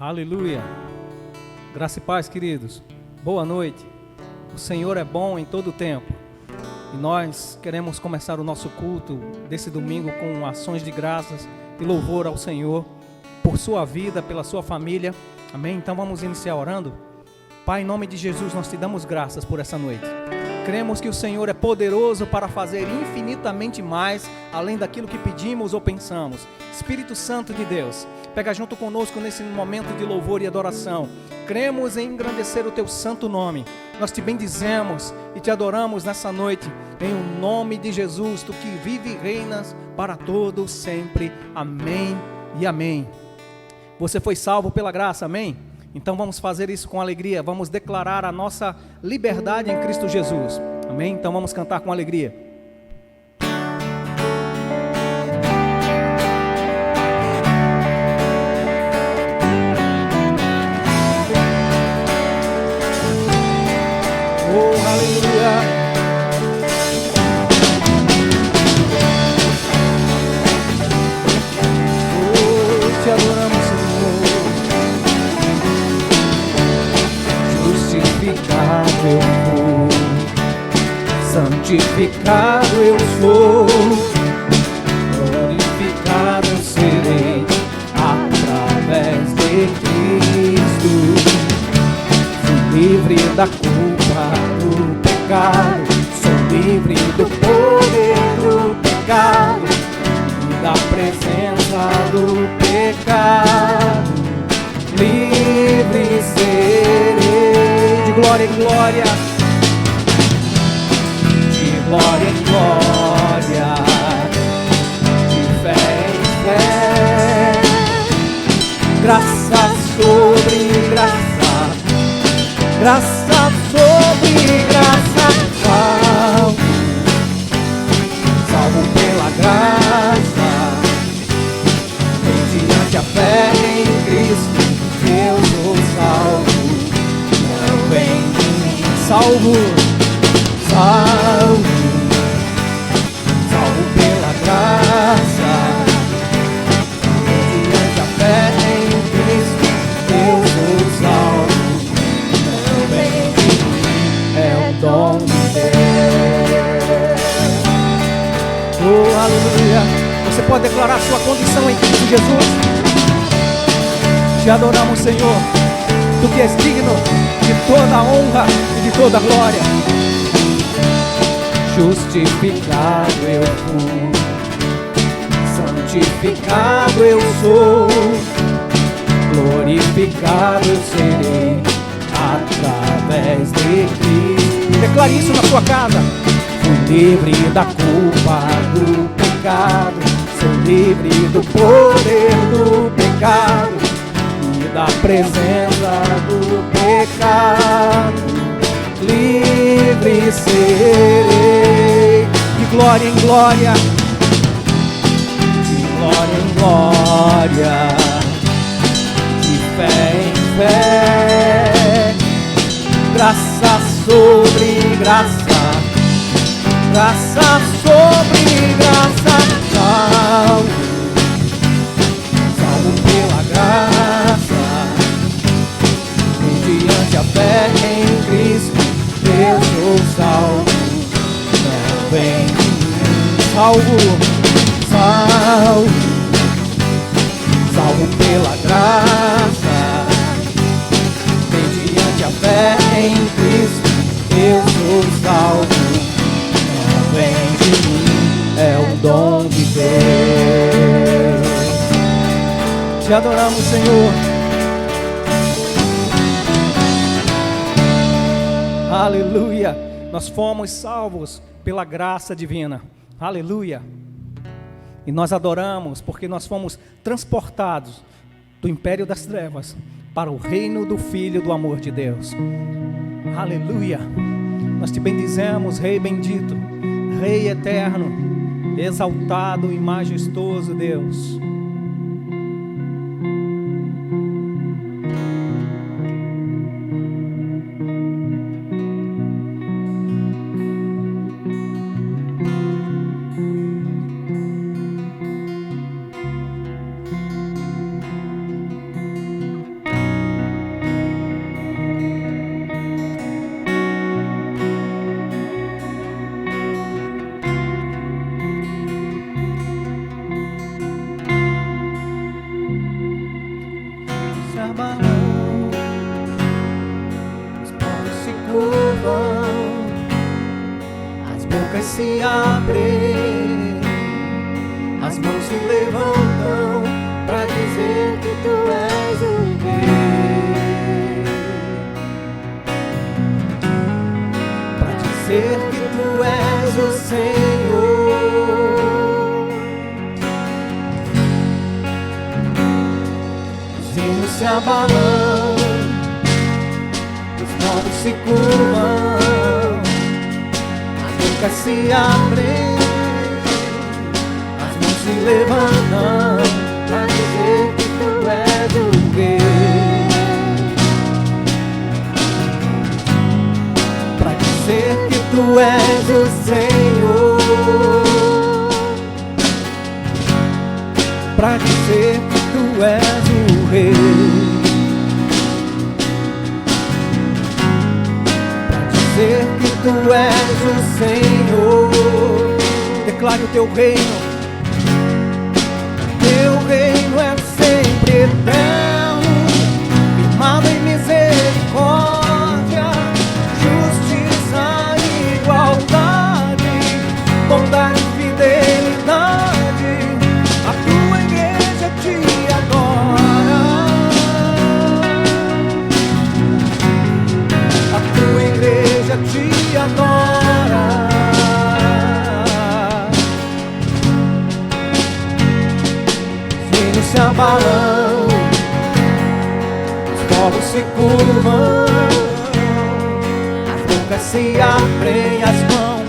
Aleluia. Graça e paz, queridos. Boa noite. O Senhor é bom em todo o tempo. E nós queremos começar o nosso culto desse domingo com ações de graças e louvor ao Senhor por sua vida, pela sua família. Amém? Então vamos iniciar orando. Pai, em nome de Jesus, nós te damos graças por essa noite. Cremos que o Senhor é poderoso para fazer infinitamente mais, além daquilo que pedimos ou pensamos. Espírito Santo de Deus, pega junto conosco nesse momento de louvor e adoração. Cremos em engrandecer o teu santo nome. Nós te bendizemos e te adoramos nessa noite, em o nome de Jesus, tu que vive e reinas para todos sempre. Amém e amém. Você foi salvo pela graça, amém? Então vamos fazer isso com alegria, vamos declarar a nossa liberdade em Cristo Jesus, amém? Então vamos cantar com alegria. Oh, aleluia! Oh, te adoramos, santificado eu sou, santificado eu sou, glorificado eu serei através de Cristo. Sou livre da culpa do pecado, sou livre do poder do pecado e da presença do pecado. Livre serei, de glória em glória, de glória em glória, de fé em fé, graça sobre graça, graça sobre graça, salvo pela graça, mediante a fé em Cristo. Eu sou salvo, não vem de mim. Salvo, salvo, salvo pela graça, mediante a fé em Cristo. Eu sou salvo, não vem de mim, é o dom de Deus. Oh, aleluia. Você pode declarar sua condição em Cristo Jesus? Te adoramos, Senhor, Tu que és digno de toda a honra e de toda a glória. Justificado eu fui, santificado eu sou, glorificado eu serei através de Cristo. Declare isso na sua casa. Fui livre da culpa do pecado, sou livre do poder do pecado, da presença do pecado, livre serei, de glória em glória, de glória em glória, de fé em fé, graça sobre graça, graça sobre graça, salvo pela graça, mediante a fé em Cristo, eu sou salvo, não vem de mim. Salvo, salvo, salvo pela graça, mediante a fé em Cristo, eu sou salvo, não vem de mim, é o dom de Deus. Te adoramos, Senhor. Aleluia. Nós fomos salvos pela graça divina. Aleluia. E nós adoramos porque nós fomos transportados do império das trevas para o reino do Filho do amor de Deus. Aleluia. Nós te bendizemos, Rei bendito, Rei eterno, exaltado e majestoso Deus. bocas se abrem, as mãos se levantam para dizer que tu és o Rei, para dizer que tu és o Senhor. Os hinos se abalam, os montes se curvam, as bocas se abrem, as mãos se levantam para dizer que tu és o Rei, para dizer que tu és o Senhor, para dizer que tu és o Rei, para dizer que tu és o Senhor. Declare o teu reino. Teu reino é sempre eterno, firmado em misericórdia, justiça e igualdade, bondade e fidelidade. A tua igreja te adora, a tua igreja te adora. Se abalam, os povos se curvam, as bocas se abrem, as mãos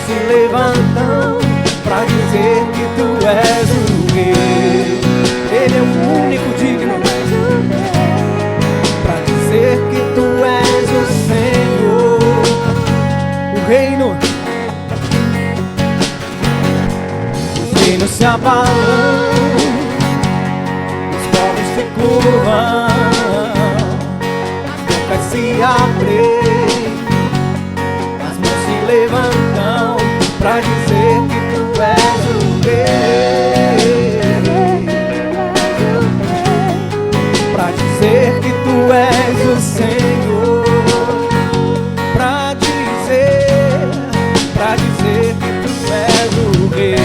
se levantam para dizer que tu és o Rei. Ele é o único digno, para dizer que tu és o Senhor. O reino, os reinos se abalam, se curvam, as bocas se abrem, as mãos se levantam para dizer que tu és o Rei, para dizer que tu és o Senhor, para dizer que tu és o Rei,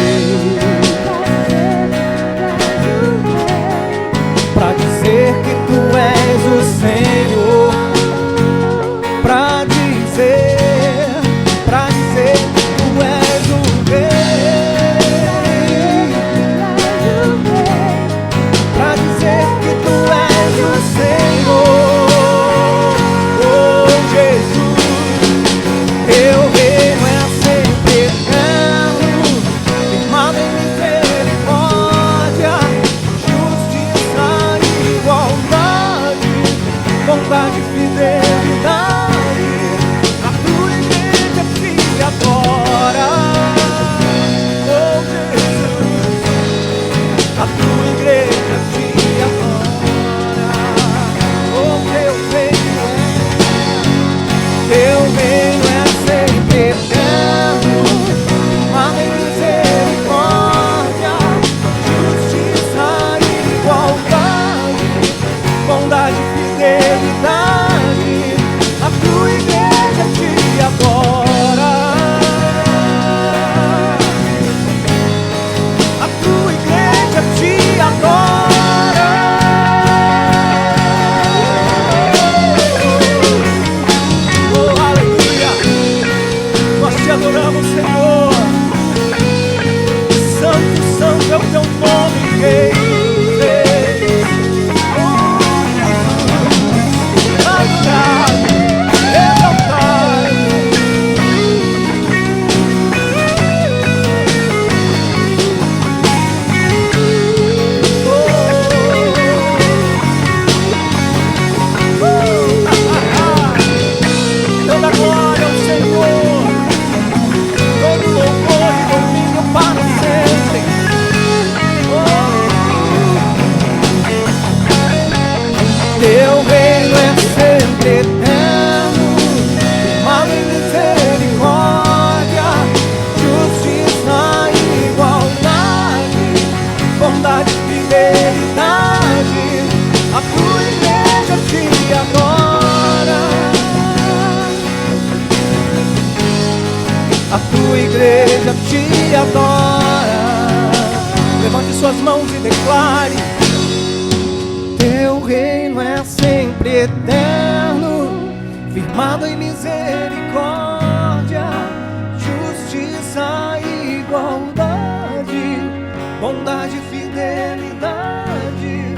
para dizer que tu és o Senhor, para dizer que tu és o Rei, para dizer que tu és o Senhor. Oh Jesus, teu reino é sempre eterno, firmado em misericórdia, bondade e fidelidade. A tua igreja te adora, oh Jesus, a tua igreja te adora. Oh teu reino é sempre eterno, firmado em misericórdia, justiça e igualdade, bondade e fidelidade. A tua igreja te adora, a tua igreja te adora. Oh, aleluia, nós te adoramos, Senhor. Santo, santo é o teu nome, Rei. Toda glória ao Senhor, todo louvor e domínio para sempre. Teu reino é sempre eterno, firmado em misericórdia, justiça e igualdade, bondade e fidelidade. A tua igreja te adora. igreja te adora. Levante suas mãos e declare: teu reino é sempre eterno, firmado em misericórdia, justiça e igualdade, bondade e fidelidade.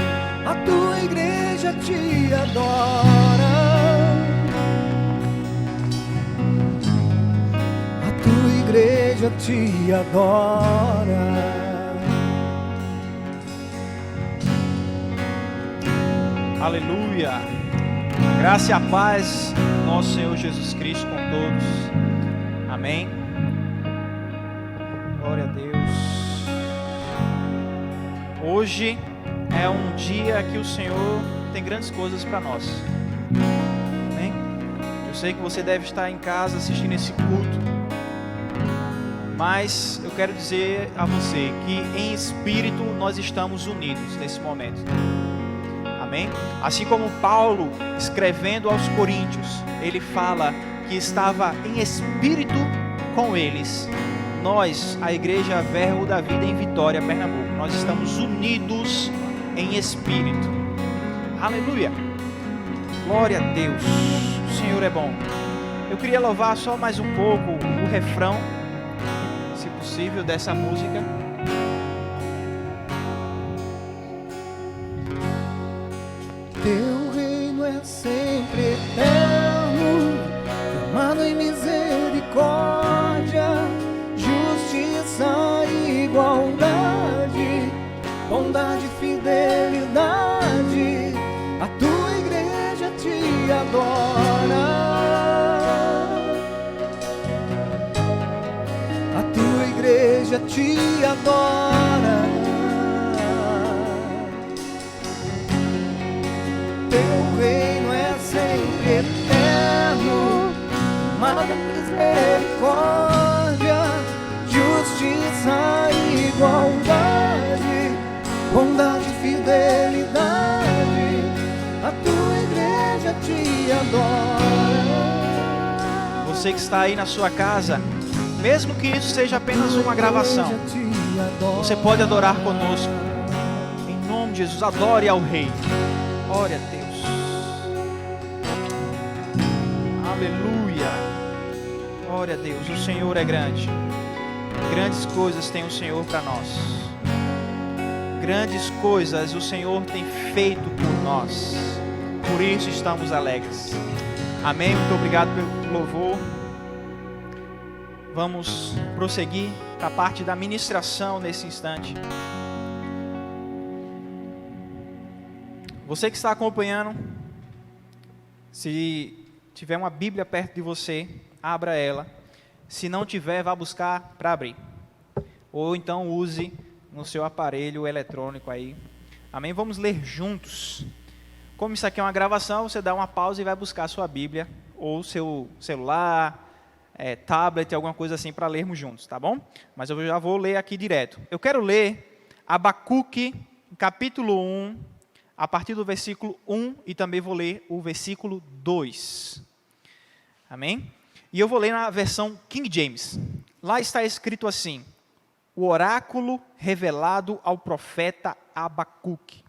A tua igreja te adora. A tua igreja te adora. Aleluia. A graça e a paz do nosso Senhor Jesus Cristo com todos. Amém. Glória a Deus. Hoje é um dia que o Senhor tem grandes coisas para nós. Amém. Eu sei que você deve estar em casa assistindo esse culto, mas eu quero dizer a você que em espírito nós estamos unidos nesse momento. Amém? Assim como Paulo, escrevendo aos Coríntios, ele fala que estava em espírito com eles. Nós, a Igreja Verbo da Vida em Vitória, Pernambuco, nós estamos unidos em espírito. Aleluia! Glória a Deus! O Senhor é bom. Eu queria louvar só mais um pouco o refrão, se possível, dessa música. Teu reino é sempre eterno, firmado em misericórdia, justiça e igualdade, bondade e fidelidade. A tua igreja te adora. A tua igreja te adora. Teu reino é sempre eterno, mas misericórdia, justiça e igualdade, bondade e fidelidade. A tua igreja te adora. Você que está aí na sua casa, mesmo que isso seja apenas uma gravação, você pode adorar conosco. Em nome de Jesus, adore ao Rei. Glória a Deus. Aleluia. Glória a Deus. O Senhor é grande. Grandes coisas tem o Senhor para nós. Grandes coisas o Senhor tem feito por nós. Por isso estamos alegres. Amém. Muito obrigado pelo louvor. Vamos prosseguir para a parte da ministração nesse instante. Você que está acompanhando, se tiver uma Bíblia perto de você, abra ela. Se não tiver, vá buscar para abrir. Ou então use no seu aparelho eletrônico aí. Amém? Vamos ler juntos. Como isso aqui é uma gravação, você dá uma pausa e vai buscar a sua Bíblia, ou seu celular, tablet, alguma coisa assim para lermos juntos, tá bom? Mas eu já vou ler aqui direto. Eu quero ler Abacuque, capítulo 1, a partir do versículo 1, e também vou ler o versículo 2. Amém? E eu vou ler na versão King James. Lá está escrito assim: o oráculo revelado ao profeta Abacuque.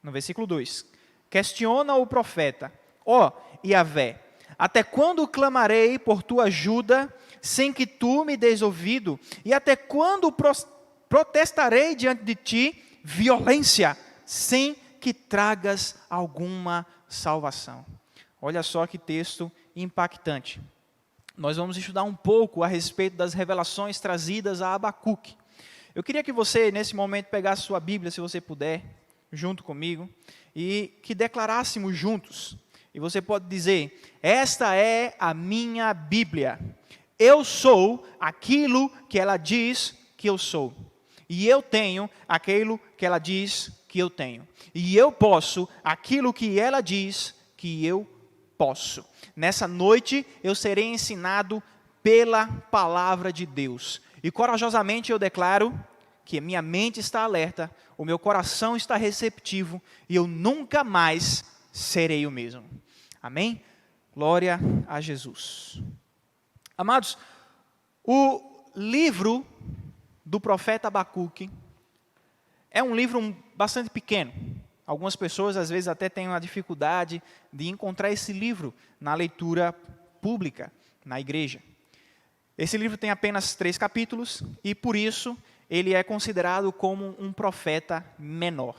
No versículo 2. Questiona o profeta: ó Yahvé, até quando clamarei por tua ajuda, sem que tu me des ouvido? E até quando protestarei diante de ti violência, sem que tragas alguma salvação? Olha só que texto impactante. Nós vamos estudar um pouco a respeito das revelações trazidas a Abacuque. Eu queria que você, nesse momento, pegasse sua Bíblia, se você puder, junto comigo, e que declarássemos juntos. E você pode dizer: esta é a minha Bíblia. Eu sou aquilo que ela diz que eu sou. E eu tenho aquilo que ela diz que eu tenho. E eu posso aquilo que ela diz que eu posso. Nessa noite eu serei ensinado pela palavra de Deus. E corajosamente eu declaro que minha mente está alerta, o meu coração está receptivo e eu nunca mais serei o mesmo. Amém? Glória a Jesus. Amados, o livro do profeta Abacuque é um livro bastante pequeno. Algumas pessoas, às vezes, até têm uma dificuldade de encontrar esse livro na leitura pública, na igreja. Esse livro tem apenas 3 capítulos e, por isso, ele é considerado como um profeta menor.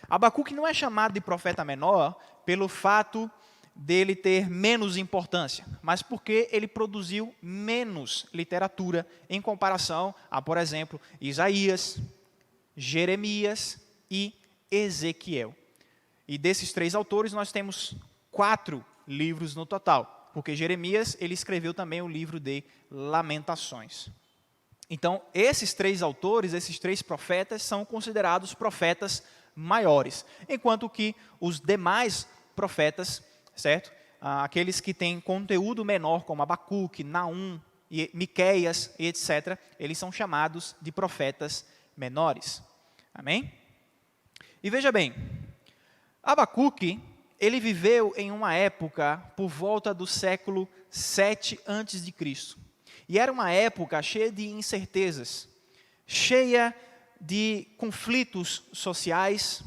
Abacuque não é chamado de profeta menor pelo fato dele ter menos importância, mas porque ele produziu menos literatura em comparação a, por exemplo, Isaías, Jeremias e Ezequiel. E desses 3 autores nós temos 4 livros no total, porque Jeremias ele escreveu também o livro de Lamentações. Então, esses 3 autores, esses 3 profetas são considerados profetas maiores, enquanto que os demais profetas, certo? Aqueles que têm conteúdo menor, como Abacuque, Naum, e Miqueias e etc., eles são chamados de profetas menores. Amém? E veja bem, Abacuque, ele viveu em uma época por volta do século 7 a.C. E era uma época cheia de incertezas, cheia de conflitos sociais,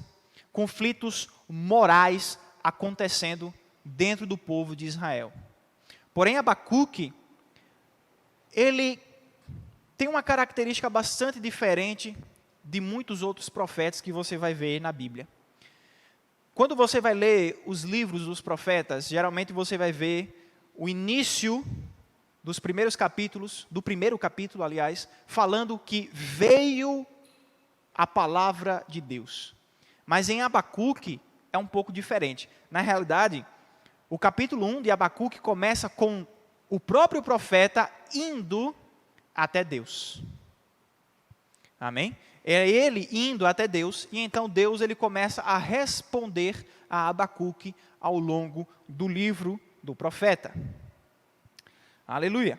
conflitos morais acontecendo dentro do povo de Israel. Porém, Abacuque, ele tem uma característica bastante diferente de muitos outros profetas que você vai ver na Bíblia. Quando você vai ler os livros dos profetas, geralmente você vai ver o início dos primeiros capítulos, do primeiro capítulo, aliás, falando que veio a palavra de Deus. Mas em Abacuque é um pouco diferente. Na realidade, o capítulo 1 de Abacuque começa com o próprio profeta indo até Deus. Amém? É ele indo até Deus, e então Deus ele começa a responder a Abacuque ao longo do livro do profeta. Aleluia.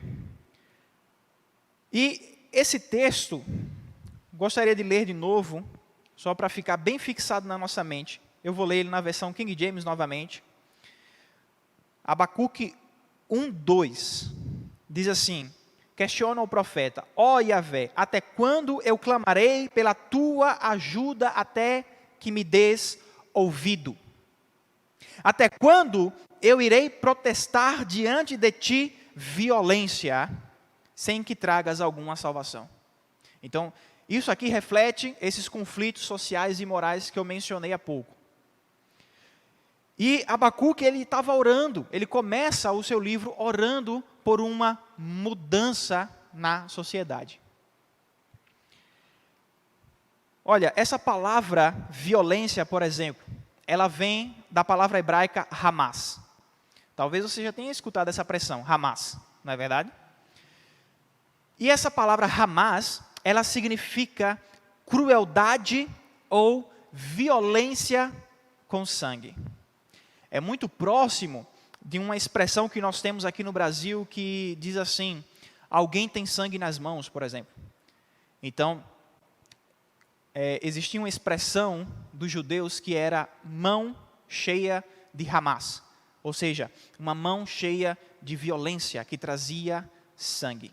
E esse texto, gostaria de ler de novo, só para ficar bem fixado na nossa mente. Eu vou ler ele na versão King James novamente. Abacuque 1:2 diz assim: questiona o profeta: ó Yahvé, até quando eu clamarei pela tua ajuda até que me des ouvido? Até quando eu irei protestar diante de ti violência, sem que tragas alguma salvação? Então, isso aqui reflete esses conflitos sociais e morais que eu mencionei há pouco. E Abacuque, ele estava orando, ele começa o seu livro orando por uma mudança na sociedade. Olha, essa palavra violência, por exemplo, ela vem da palavra hebraica Hamas. Talvez você já tenha escutado essa expressão, Hamas, não é verdade? E essa palavra Hamas, ela significa crueldade ou violência com sangue. É muito próximo de uma expressão que nós temos aqui no Brasil que diz assim: alguém tem sangue nas mãos, por exemplo. Então, existia uma expressão dos judeus que era mão cheia de Hamas, ou seja, uma mão cheia de violência que trazia sangue.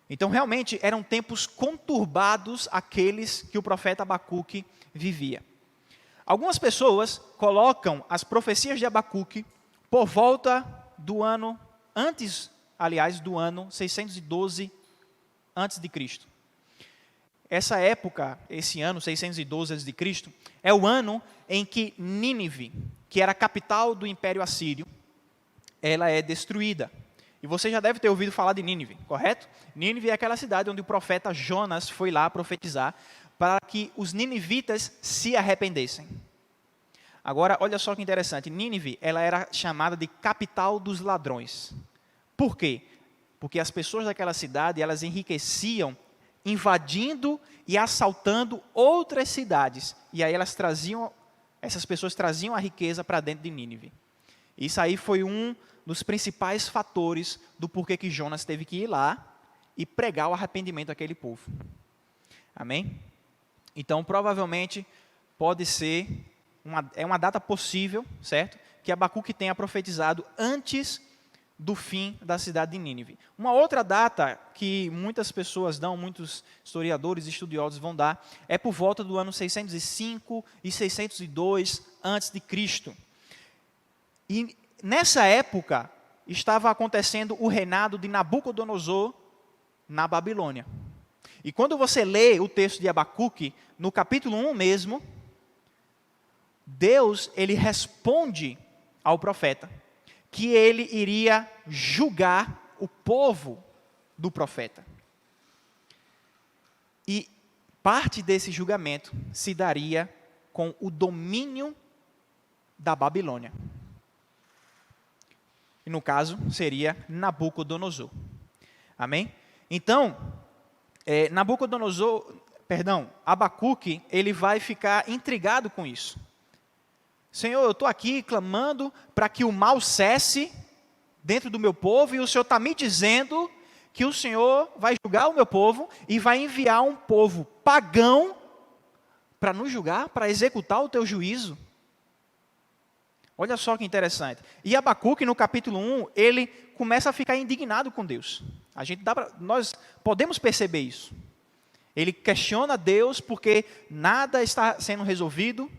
Então, realmente, eram tempos conturbados aqueles que o profeta Abacuque vivia. Algumas pessoas colocam as profecias de Abacuque por volta do ano, do ano 612 a.C. Essa época, esse ano, 612 a.C., é o ano em que Nínive, que era a capital do Império Assírio, ela é destruída. E você já deve ter ouvido falar de Nínive, correto? Nínive é aquela cidade onde o profeta Jonas foi lá profetizar para que os ninivitas se arrependessem. Agora, olha só que interessante. Nínive, ela era chamada de capital dos ladrões. Por quê? Porque as pessoas daquela cidade, elas enriqueciam invadindo e assaltando outras cidades. E aí essas pessoas traziam a riqueza para dentro de Nínive. Isso aí foi um dos principais fatores do porquê que Jonas teve que ir lá e pregar o arrependimento àquele povo. Amém? Então, provavelmente, pode ser, uma data possível, certo? Que Abacuque tenha profetizado antes do fim da cidade de Nínive. Uma outra data que muitas pessoas dão, muitos historiadores e estudiosos vão dar, é por volta do ano 605 e 602 a.C. E nessa época estava acontecendo o reinado de Nabucodonosor na Babilônia. E quando você lê o texto de Abacuque, no capítulo 1 mesmo, Deus, ele responde ao profeta que ele iria julgar o povo do profeta. E parte desse julgamento se daria com o domínio da Babilônia. E no caso, seria Nabucodonosor. Amém? Então, Abacuque, ele vai ficar intrigado com isso. Senhor, eu estou aqui clamando para que o mal cesse dentro do meu povo, e o Senhor está me dizendo que o Senhor vai julgar o meu povo e vai enviar um povo pagão para nos julgar, para executar o teu juízo. Olha só que interessante. E Abacuque, no capítulo 1, ele começa a ficar indignado com Deus. Nós podemos perceber isso. Ele questiona Deus porque nada está sendo resolvido.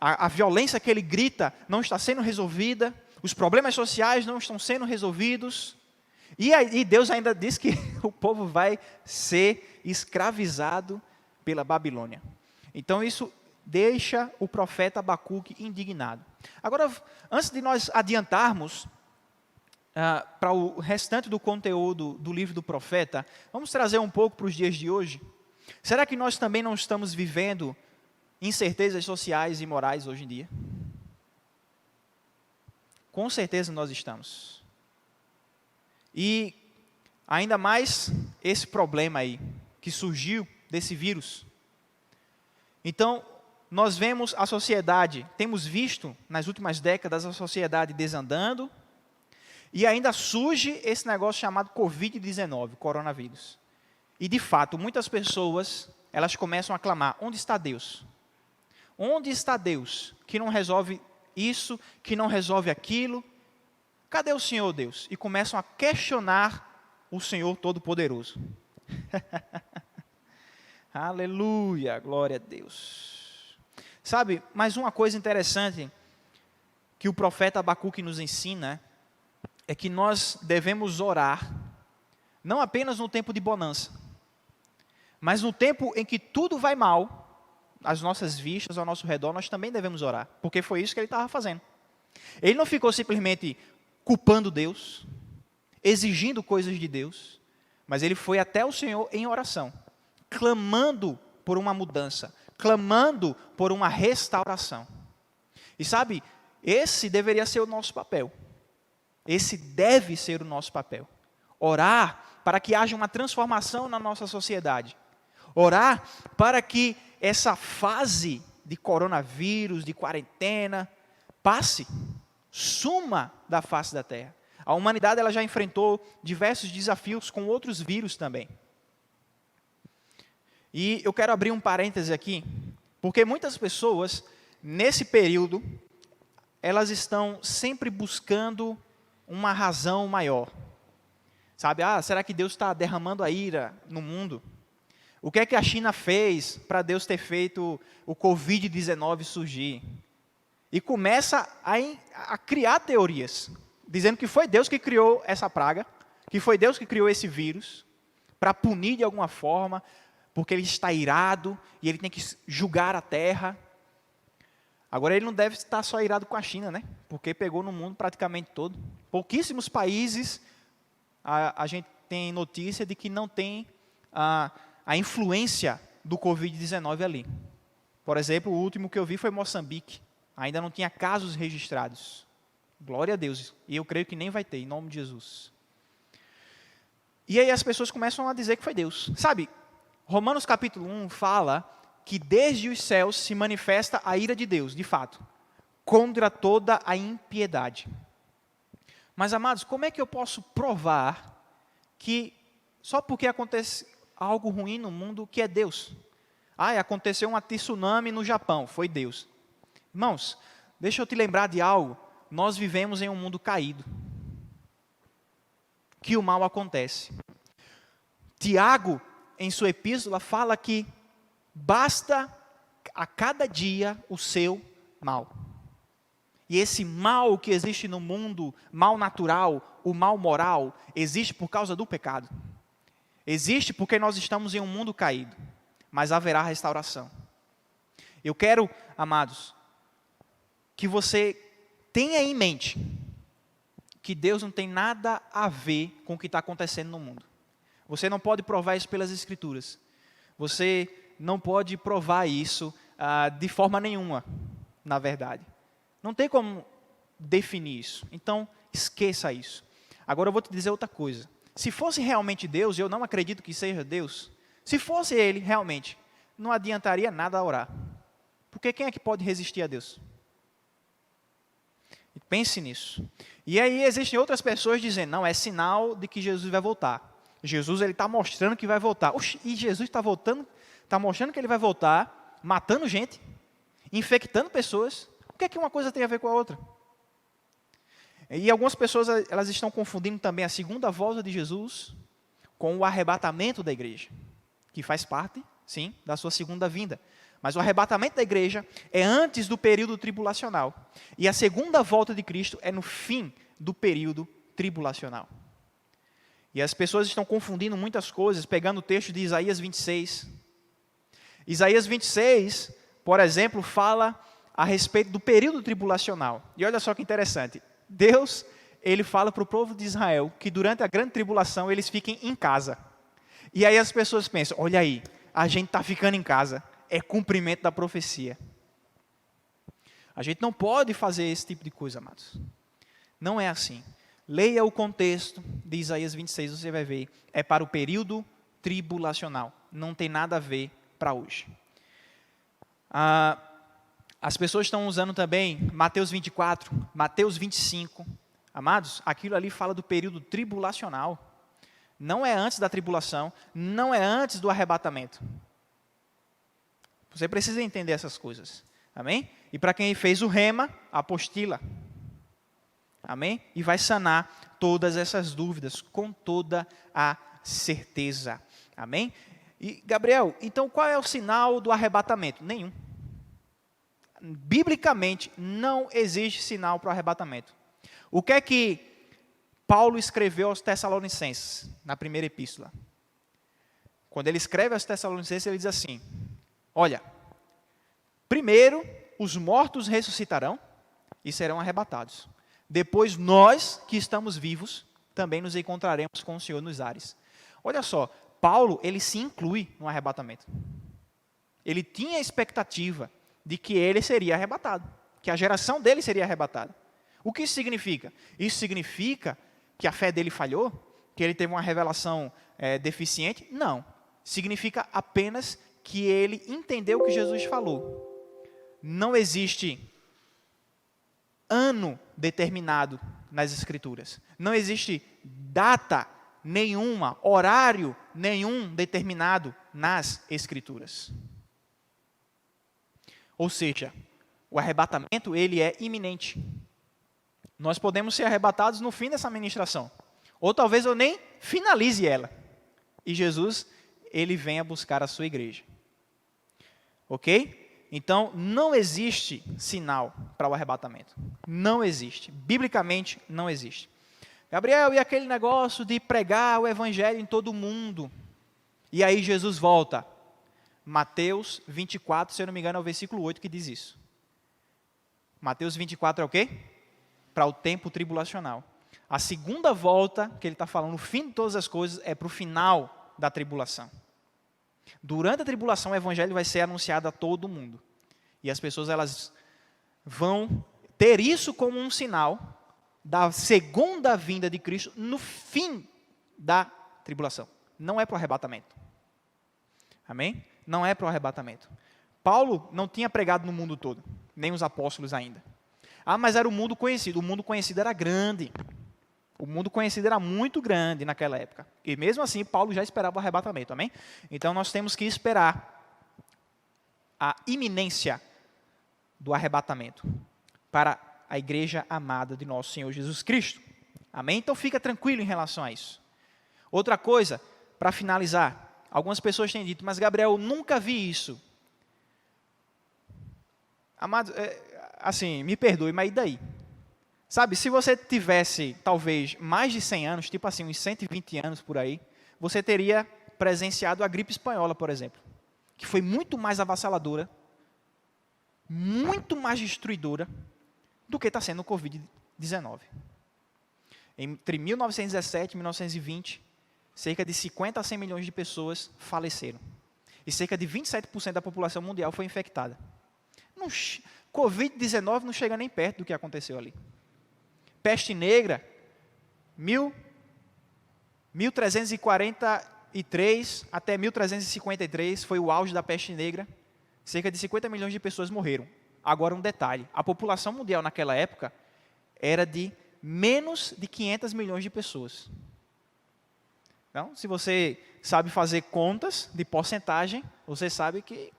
A violência que ele grita não está sendo resolvida. Os problemas sociais não estão sendo resolvidos. E Deus ainda diz que o povo vai ser escravizado pela Babilônia. Então isso deixa o profeta Abacuque indignado. Agora, antes de nós adiantarmos para o restante do conteúdo do livro do profeta, vamos trazer um pouco para os dias de hoje. Será que nós também não estamos vivendo incertezas sociais e morais hoje em dia? Com certeza nós estamos. E ainda mais esse problema aí, que surgiu desse vírus. Então, nós vemos a sociedade, temos visto nas últimas décadas a sociedade desandando, e ainda surge esse negócio chamado Covid-19, coronavírus. E de fato, muitas pessoas, elas começam a clamar: onde está Deus? Onde está Deus que não resolve isso, que não resolve aquilo? Cadê o Senhor, Deus? E começam a questionar o Senhor Todo-Poderoso. Aleluia, glória a Deus. Sabe, mas uma coisa interessante que o profeta Abacuque nos ensina é que nós devemos orar, não apenas no tempo de bonança, mas no tempo em que tudo vai mal, às nossas vistas, ao nosso redor, nós também devemos orar, porque foi isso que ele estava fazendo. Ele não ficou simplesmente culpando Deus, exigindo coisas de Deus, mas ele foi até o Senhor em oração, clamando por uma mudança, clamando por uma restauração. E sabe, esse deveria ser o nosso papel. Esse deve ser o nosso papel. Orar para que haja uma transformação na nossa sociedade. Orar para que essa fase de coronavírus, de quarentena, passe, suma da face da terra. A humanidade ela já enfrentou diversos desafios com outros vírus também. E eu quero abrir um parêntese aqui, porque muitas pessoas, nesse período, elas estão sempre buscando uma razão maior. Sabe, será que Deus está derramando a ira no mundo? O que é que a China fez para Deus ter feito o Covid-19 surgir? E começa a criar teorias, dizendo que foi Deus que criou essa praga, que foi Deus que criou esse vírus, para punir de alguma forma, porque ele está irado e ele tem que julgar a terra. Agora ele não deve estar só irado com a China, né? Porque pegou no mundo praticamente todo. Pouquíssimos países a gente tem notícia de que não tem a influência do Covid-19 ali. Por exemplo, o último que eu vi foi Moçambique. Ainda não tinha casos registrados. Glória a Deus. E eu creio que nem vai ter, em nome de Jesus. E aí as pessoas começam a dizer que foi Deus. Sabe, Romanos capítulo 1 fala que desde os céus se manifesta a ira de Deus, de fato, contra toda a impiedade. Mas, amados, como é que eu posso provar que só porque acontece algo ruim no mundo que é Deus? Aconteceu um tsunami no Japão, foi Deus. Irmãos, deixa eu te lembrar de algo. Nós vivemos em um mundo caído. que o mal acontece. Tiago, em sua epístola, fala que basta a cada dia o seu mal. E esse mal que existe no mundo, mal natural, o mal moral, existe por causa do pecado. Existe porque nós estamos em um mundo caído, mas haverá restauração. Eu quero, amados, que você tenha em mente que Deus não tem nada a ver com o que está acontecendo no mundo. Você não pode provar isso pelas Escrituras. Você não pode provar isso de forma nenhuma, na verdade. Não tem como definir isso. Então, esqueça isso. Agora eu vou te dizer outra coisa. Se fosse realmente Deus, eu não acredito que seja Deus. Se fosse Ele realmente, não adiantaria nada orar. Porque quem é que pode resistir a Deus? Pense nisso. E aí existem outras pessoas dizendo, não, é sinal de que Jesus vai voltar. Jesus está mostrando que vai voltar. Oxi, e Jesus está voltando, está mostrando que Ele vai voltar, matando gente, infectando pessoas. O que é que uma coisa tem a ver com a outra? E algumas pessoas elas estão confundindo também a segunda volta de Jesus com o arrebatamento da igreja, que faz parte, sim, da sua segunda vinda. Mas o arrebatamento da igreja é antes do período tribulacional. E a segunda volta de Cristo é no fim do período tribulacional. E as pessoas estão confundindo muitas coisas, pegando o texto de Isaías 26. Isaías 26, por exemplo, fala a respeito do período tribulacional. E olha só que interessante. Deus, Ele fala para o povo de Israel que durante a grande tribulação eles fiquem em casa. E aí as pessoas pensam, olha aí, a gente está ficando em casa. É cumprimento da profecia. A gente não pode fazer esse tipo de coisa, amados. Não é assim. Leia o contexto de Isaías 26, você vai ver. É para o período tribulacional. Não tem nada a ver para hoje. As pessoas estão usando também Mateus 24, Mateus 25. Amados, aquilo ali fala do período tribulacional. Não é antes da tribulação, não é antes do arrebatamento. Você precisa entender essas coisas. Amém? E para quem fez o rema, a apostila. Amém? E vai sanar todas essas dúvidas com toda a certeza. Amém? E, Gabriel, então qual é o sinal do arrebatamento? Nenhum. Biblicamente, não existe sinal para o arrebatamento. O que é que Paulo escreveu aos Tessalonicenses, na primeira epístola? Quando ele escreve aos Tessalonicenses, ele diz assim, olha, primeiro os mortos ressuscitarão e serão arrebatados. Depois nós, que estamos vivos, também nos encontraremos com o Senhor nos ares. Olha só, Paulo, ele se inclui no arrebatamento. Ele tinha a expectativa de que ele seria arrebatado, que a geração dele seria arrebatada. O que isso significa? Isso significa que a fé dele falhou? Que ele teve uma revelação deficiente? Não. Significa apenas que ele entendeu o que Jesus falou. Não existe ano determinado nas Escrituras. Não existe data nenhuma, horário nenhum determinado nas Escrituras. Ou seja, o arrebatamento ele é iminente. Nós podemos ser arrebatados no fim dessa ministração. Ou talvez eu nem finalize ela. E Jesus, ele venha buscar a sua igreja. Ok? Então, não existe sinal para o arrebatamento. Não existe. Biblicamente, não existe. Gabriel, e aquele negócio de pregar o evangelho em todo o mundo? E aí Jesus volta. Mateus 24, se eu não me engano, é o versículo 8 que diz isso. Mateus 24 é o quê? Para o tempo tribulacional. A segunda volta, que ele está falando, o fim de todas as coisas, é para o final da tribulação. Durante a tribulação, o evangelho vai ser anunciado a todo mundo. E as pessoas elas vão ter isso como um sinal da segunda vinda de Cristo no fim da tribulação. Não é para o arrebatamento. Amém? Não é para o arrebatamento. Paulo não tinha pregado no mundo todo, nem os apóstolos ainda. Mas era o mundo conhecido. O mundo conhecido era grande. O mundo conhecido era muito grande naquela época. E mesmo assim, Paulo já esperava o arrebatamento. Amém? Então, nós temos que esperar a iminência do arrebatamento para a igreja amada de nosso Senhor Jesus Cristo. Amém? Então fica tranquilo em relação a isso. Outra coisa, para finalizar, algumas pessoas têm dito, mas Gabriel, eu nunca vi isso. Amados, assim, me perdoe, mas e daí? Sabe, se você tivesse, talvez, mais de 100 anos, tipo assim, uns 120 anos por aí, você teria presenciado a gripe espanhola, por exemplo, que foi muito mais avassaladora, muito mais destruidora do que está sendo o Covid-19. Entre 1917 e 1920, cerca de 50 a 100 milhões de pessoas faleceram. E cerca de 27% da população mundial foi infectada. Covid-19 não chega nem perto do que aconteceu ali. Peste negra, 1343 até 1353 foi o auge da peste negra. Cerca de 50 milhões de pessoas morreram. Agora um detalhe, a população mundial naquela época era de menos de 500 milhões de pessoas. Então, se você sabe fazer contas de porcentagem, você sabe que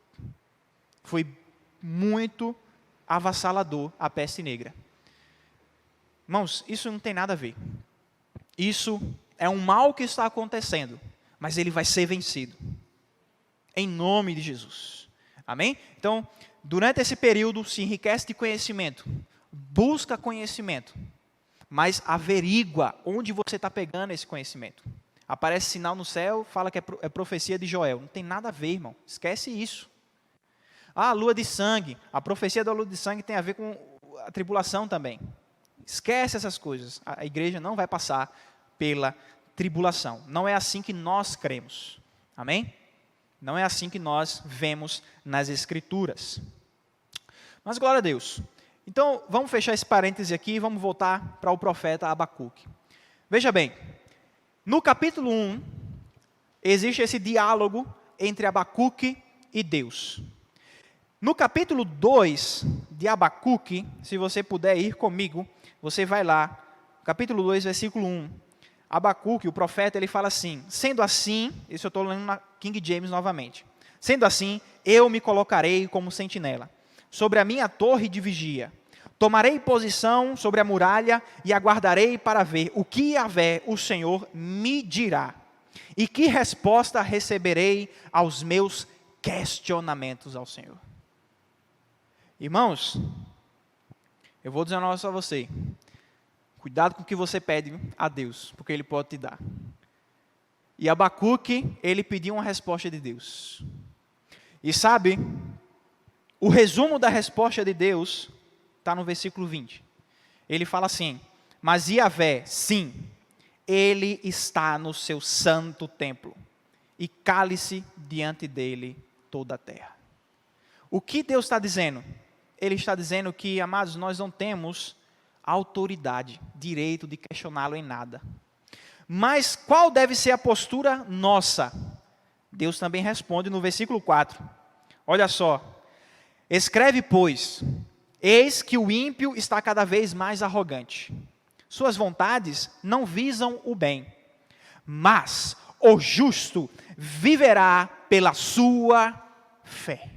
foi muito avassalador a peste negra. Irmãos, isso não tem nada a ver. Isso é um mal que está acontecendo, mas ele vai ser vencido. Em nome de Jesus. Amém? Então, durante esse período, se enriquece de conhecimento. Busca conhecimento. Mas averigua onde você está pegando esse conhecimento. Aparece sinal no céu, fala que é profecia de Joel. Não tem nada a ver, irmão. Esquece isso. A lua de sangue. A profecia da lua de sangue tem a ver com a tribulação também. Esquece essas coisas. A igreja não vai passar pela tribulação. Não é assim que nós cremos. Amém? Não é assim que nós vemos nas Escrituras. Mas glória a Deus. Então, vamos fechar esse parêntese aqui e vamos voltar para o profeta Abacuque. Veja bem, no capítulo 1, existe esse diálogo entre Abacuque e Deus. No capítulo 2 de Abacuque, se você puder ir comigo, você vai lá, capítulo 2, versículo 1. Abacuque, o profeta, ele fala assim, sendo assim, isso eu estou lendo na King James novamente, sendo assim, eu me colocarei como sentinela, sobre a minha torre de vigia, tomarei posição sobre a muralha e aguardarei para ver o que Yahvé, o Senhor, me dirá, e que resposta receberei aos meus questionamentos ao Senhor. Irmãos, eu vou dizer um negócio a você. Cuidado com o que você pede a Deus, porque Ele pode te dar. E Abacuque, ele pediu uma resposta de Deus. E sabe, o resumo da resposta de Deus está no versículo 20. Ele fala assim, mas Yahvé, sim, Ele está no seu santo templo, e cale-se diante dele toda a terra. O que Deus está dizendo? Ele está dizendo que, amados, nós não temos autoridade, direito de questioná-lo em nada. Mas qual deve ser a postura nossa? Deus também responde no versículo 4. Olha só. Escreve, pois, eis que o ímpio está cada vez mais arrogante. Suas vontades não visam o bem. Mas o justo viverá pela sua fé.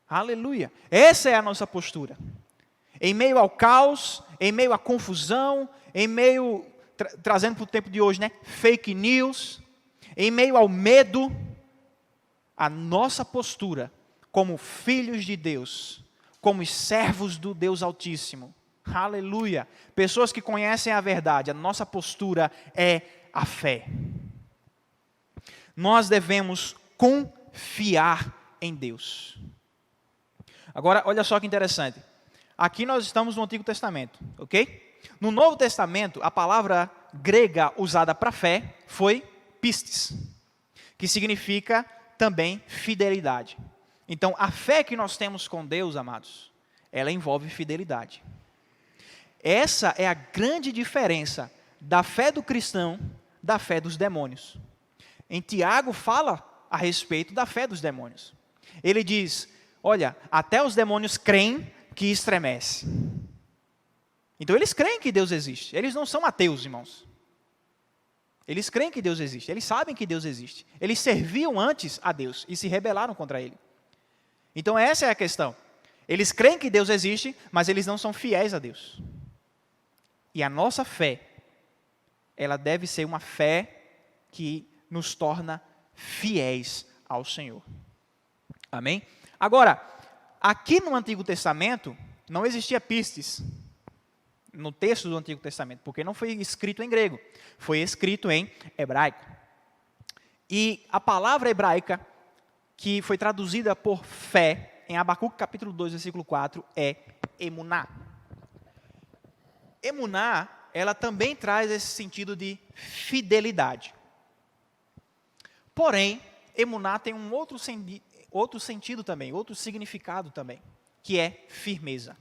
Aleluia. Essa é a nossa postura. Em meio ao caos, em meio à confusão, em meio, trazendo para o tempo de hoje, né, fake news, em meio ao medo, a nossa postura como filhos de Deus, como servos do Deus Altíssimo, aleluia, pessoas que conhecem a verdade, a nossa postura é a fé. Nós devemos confiar em Deus. Agora, olha só que interessante. Aqui nós estamos no Antigo Testamento, ok? No Novo Testamento, a palavra grega usada para fé foi pistis, que significa também fidelidade. Então, a fé que nós temos com Deus, amados, ela envolve fidelidade. Essa é a grande diferença da fé do cristão da fé dos demônios. Em Tiago fala a respeito da fé dos demônios. Ele diz, olha, até os demônios creem que estremece. Então eles creem que Deus existe. Eles não são ateus, irmãos. Eles creem que Deus existe. Eles sabem que Deus existe. Eles serviam antes a Deus e se rebelaram contra Ele. Então essa é a questão. Eles creem que Deus existe, mas eles não são fiéis a Deus. E a nossa fé, ela deve ser uma fé que nos torna fiéis ao Senhor. Amém? Agora, aqui no Antigo Testamento, não existia pistes no texto do Antigo Testamento, porque não foi escrito em grego, foi escrito em hebraico. E a palavra hebraica, que foi traduzida por fé, em Abacuque capítulo 2, versículo 4, é emuná. Emuná, ela também traz esse sentido de fidelidade. Porém, emuná tem um outro sentido também, outro significado também, que é firmeza.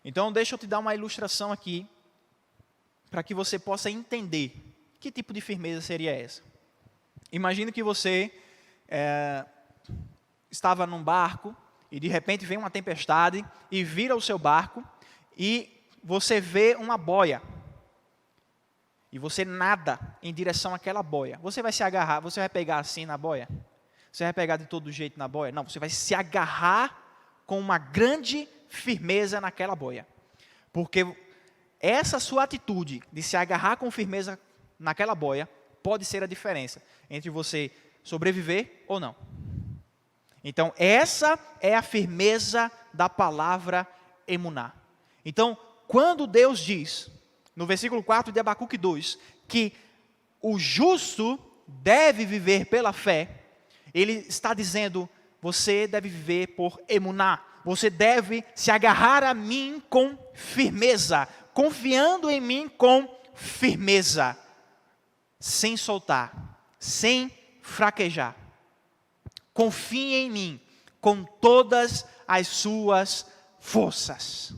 Então, deixa eu te dar uma ilustração aqui, para que você possa entender que tipo de firmeza seria essa. Imagine que você estava num barco e de repente vem uma tempestade e vira o seu barco e você vê uma boia. E você nada em direção àquela boia. Você vai se agarrar, você vai pegar assim na boia? Você vai pegar de todo jeito na boia? Não, você vai se agarrar com uma grande firmeza naquela boia. Porque essa sua atitude de se agarrar com firmeza naquela boia pode ser a diferença entre você sobreviver ou não. Então, essa é a firmeza da palavra emuná. Então, quando Deus diz, no versículo 4 de Abacuque 2, que o justo deve viver pela fé, ele está dizendo, você deve viver por emuná. Você deve se agarrar a mim com firmeza, confiando em mim com firmeza, sem soltar, sem fraquejar. Confie em mim com todas as suas forças.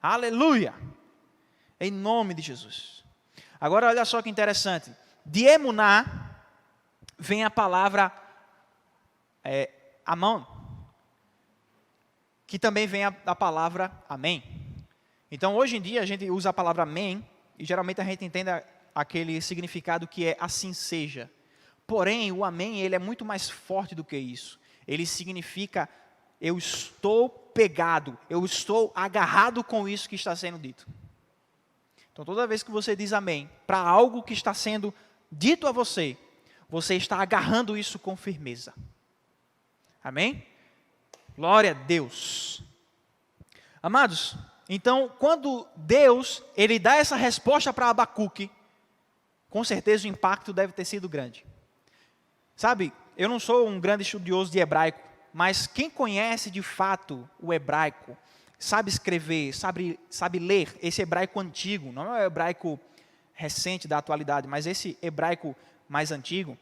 Aleluia! Em nome de Jesus. Agora olha só que interessante. De emuná vem a palavra amon, que também vem da palavra amém. Então hoje em dia a gente usa a palavra amém e geralmente a gente entende aquele significado que é assim seja. Porém, o amém, ele é muito mais forte do que isso. Ele significa, eu estou pegado, eu estou agarrado com isso que está sendo dito. Então, toda vez que você diz amém para algo que está sendo dito a você, você está agarrando isso com firmeza. Amém? Glória a Deus. Amados, então, quando Deus, ele dá essa resposta para Abacuque, com certeza o impacto deve ter sido grande. Sabe, eu não sou um grande estudioso de hebraico, mas quem conhece de fato o hebraico, sabe escrever, sabe ler esse hebraico antigo, não é o hebraico recente da atualidade, mas esse hebraico mais antigo,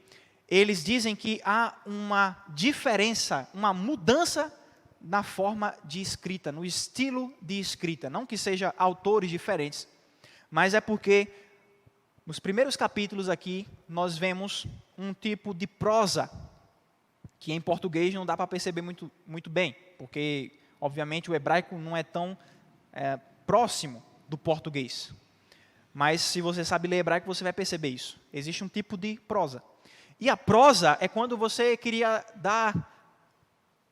eles dizem que há uma diferença, uma mudança na forma de escrita, no estilo de escrita. Não que seja autores diferentes, mas é porque nos primeiros capítulos aqui nós vemos um tipo de prosa que em português não dá para perceber muito bem, porque obviamente o hebraico não é tão próximo do português. Mas se você sabe ler hebraico, você vai perceber isso. Existe um tipo de prosa. E a prosa é quando você queria dar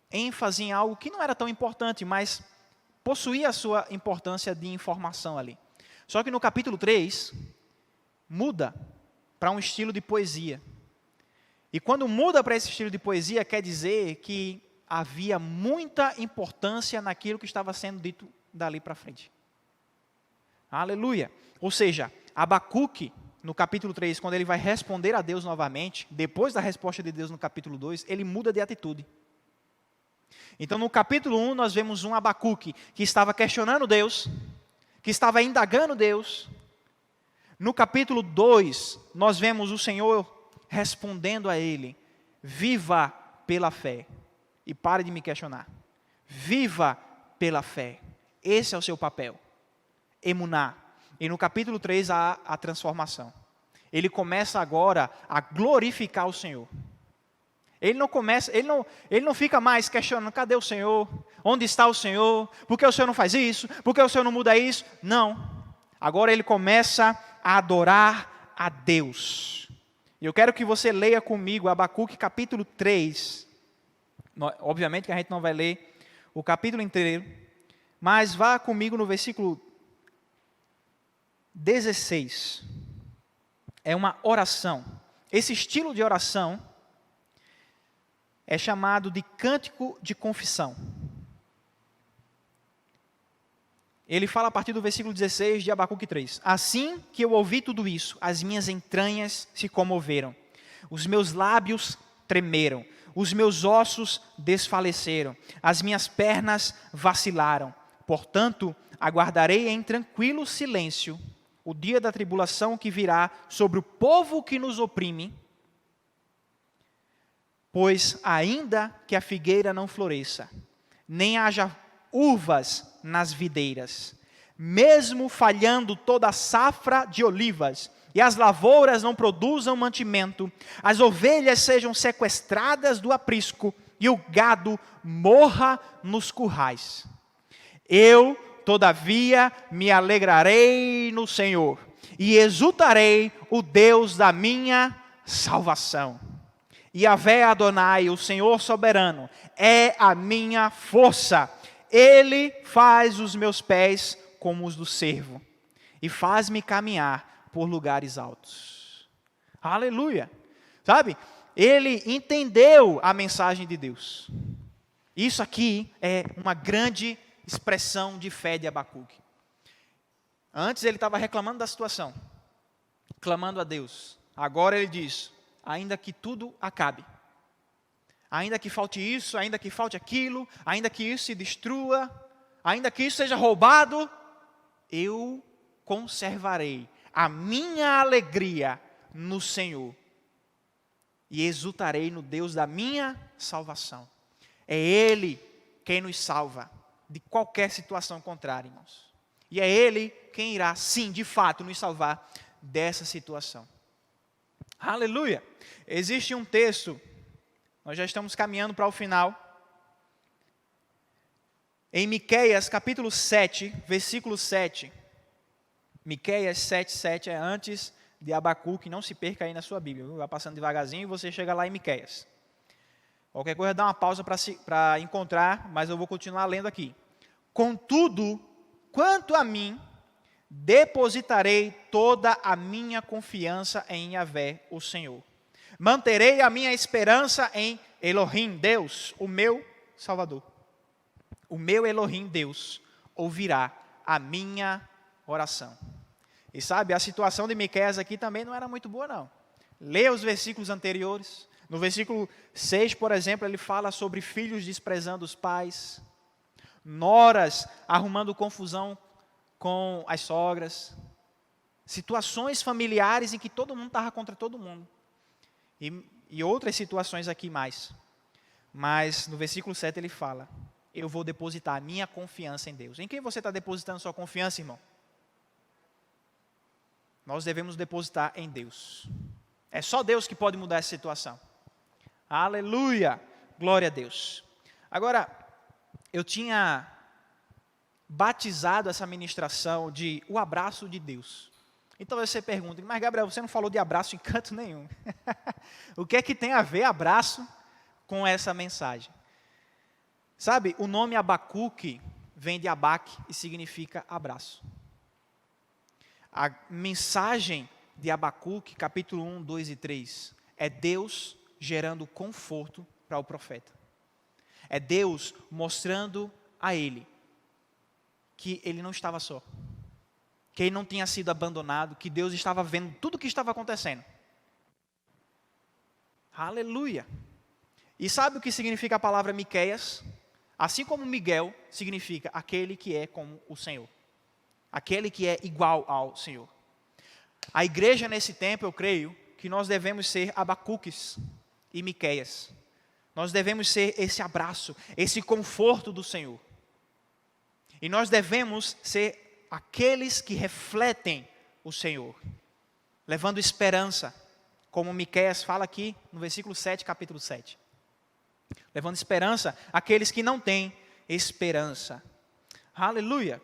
ênfase em algo que não era tão importante, mas possuía a sua importância de informação ali. Só que no capítulo 3, muda para um estilo de poesia. E quando muda para esse estilo de poesia, quer dizer que havia muita importância naquilo que estava sendo dito dali para frente. Aleluia! Ou seja, Abacuque, no capítulo 3, quando ele vai responder a Deus novamente, depois da resposta de Deus no capítulo 2, ele muda de atitude. Então, no capítulo 1, nós vemos um Abacuque que estava questionando Deus, que estava indagando Deus. No capítulo 2, nós vemos o Senhor respondendo a ele: viva pela fé e pare de me questionar. Viva pela fé. Esse é o seu papel. Emuná. E no capítulo 3 há a transformação. Ele começa agora a glorificar o Senhor. Ele não fica mais questionando: cadê o Senhor? Onde está o Senhor? Por que o Senhor não faz isso? Por que o Senhor não muda isso? Não. Agora ele começa a adorar a Deus. Eu quero que você leia comigo Abacuque capítulo 3. Obviamente que a gente não vai ler o capítulo inteiro, mas vá comigo no versículo 16 é uma oração. Esse estilo de oração é chamado de cântico de confissão. Ele fala a partir do versículo 16 de Abacuque 3. Assim que eu ouvi tudo isso, as minhas entranhas se comoveram, os meus lábios tremeram, os meus ossos desfaleceram, as minhas pernas vacilaram. Portanto, aguardarei em tranquilo silêncio o dia da tribulação que virá sobre o povo que nos oprime, pois ainda que a figueira não floresça, nem haja uvas nas videiras, mesmo falhando toda a safra de olivas, e as lavouras não produzam mantimento, as ovelhas sejam sequestradas do aprisco, e o gado morra nos currais. Eu, todavia, me alegrarei no Senhor, e exultarei o Deus da minha salvação. Yahvé Adonai, o Senhor soberano, é a minha força. Ele faz os meus pés como os do cervo, e faz-me caminhar por lugares altos. Aleluia! Sabe? Ele entendeu a mensagem de Deus. Isso aqui é uma grande expressão de fé de Abacuque. Antes ele estava reclamando da situação, clamando a Deus. Agora ele diz: ainda que tudo acabe, ainda que falte isso, ainda que falte aquilo, ainda que isso se destrua, ainda que isso seja roubado, eu conservarei a minha alegria no Senhor e exultarei no Deus da minha salvação. É Ele quem nos salva de qualquer situação contrária, irmãos. E é Ele quem irá, sim, de fato, nos salvar dessa situação. Aleluia! Existe um texto, nós já estamos caminhando para o final, em Miqueias capítulo 7, versículo 7. Miqueias 7, 7 é antes de Abacuque, não se perca aí na sua Bíblia, vai passando devagarzinho e você chega lá em Miqueias. Qualquer coisa dá uma pausa para encontrar, mas eu vou continuar lendo aqui. Contudo, quanto a mim, depositarei toda a minha confiança em Yahvé, o Senhor. Manterei a minha esperança em Elohim, Deus, o meu Salvador. O meu Elohim, Deus, ouvirá a minha oração. E sabe, a situação de Miqueias aqui também não era muito boa, não. Leia os versículos anteriores. No versículo 6, por exemplo, ele fala sobre filhos desprezando os pais, noras arrumando confusão com as sogras, situações familiares em que todo mundo estava contra todo mundo. E outras situações aqui mais. Mas no versículo 7 ele fala: eu vou depositar a minha confiança em Deus. Em quem você está depositando sua confiança, irmão? Nós devemos depositar em Deus. É só Deus que pode mudar essa situação. Aleluia! Glória a Deus. Agora, eu tinha batizado essa ministração de o abraço de Deus. Então você pergunta: mas Gabriel, você não falou de abraço em canto nenhum. O que é que tem a ver abraço com essa mensagem? Sabe, o nome Abacuque vem de abaque e significa abraço. A mensagem de Abacuque, capítulo 1, 2 e 3, é Deus gerando conforto para o profeta. É Deus mostrando a ele que ele não estava só, que ele não tinha sido abandonado, que Deus estava vendo tudo o que estava acontecendo. Aleluia! E sabe o que significa a palavra Miqueias? Assim como Miguel significa aquele que é como o Senhor, aquele que é igual ao Senhor. A igreja nesse tempo, eu creio, que nós devemos ser Abacuques e Miqueias. Nós devemos ser esse abraço, esse conforto do Senhor. E nós devemos ser aqueles que refletem o Senhor, levando esperança, como Miqueias fala aqui no versículo 7, capítulo 7. Levando esperança àqueles que não têm esperança. Aleluia!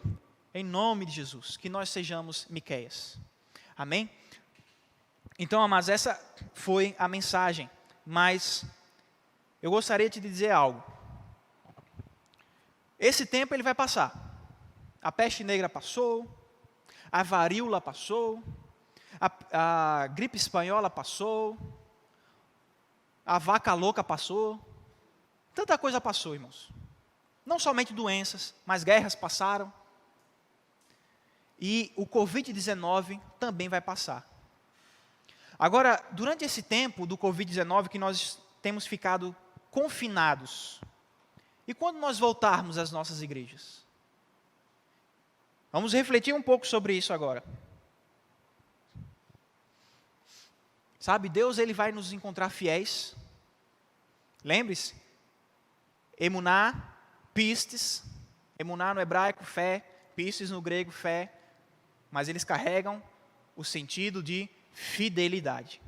Em nome de Jesus, que nós sejamos Miqueias. Amém? Então, amados, essa foi a mensagem. Mas eu gostaria de te dizer algo. Esse tempo ele vai passar. A peste negra passou. a varíola passou, a gripe espanhola passou, a vaca louca passou, tanta coisa passou, irmãos. Não somente doenças, mas guerras passaram. E o Covid-19 também vai passar. Agora, durante esse tempo do Covid-19 que nós temos ficado confinados, e quando nós voltarmos às nossas igrejas? Vamos refletir um pouco sobre isso agora. Sabe, Deus ele vai nos encontrar fiéis. Lembre-se, emuná, pistes, emuná no hebraico, fé, pistes no grego, fé, mas eles carregam o sentido de fidelidade.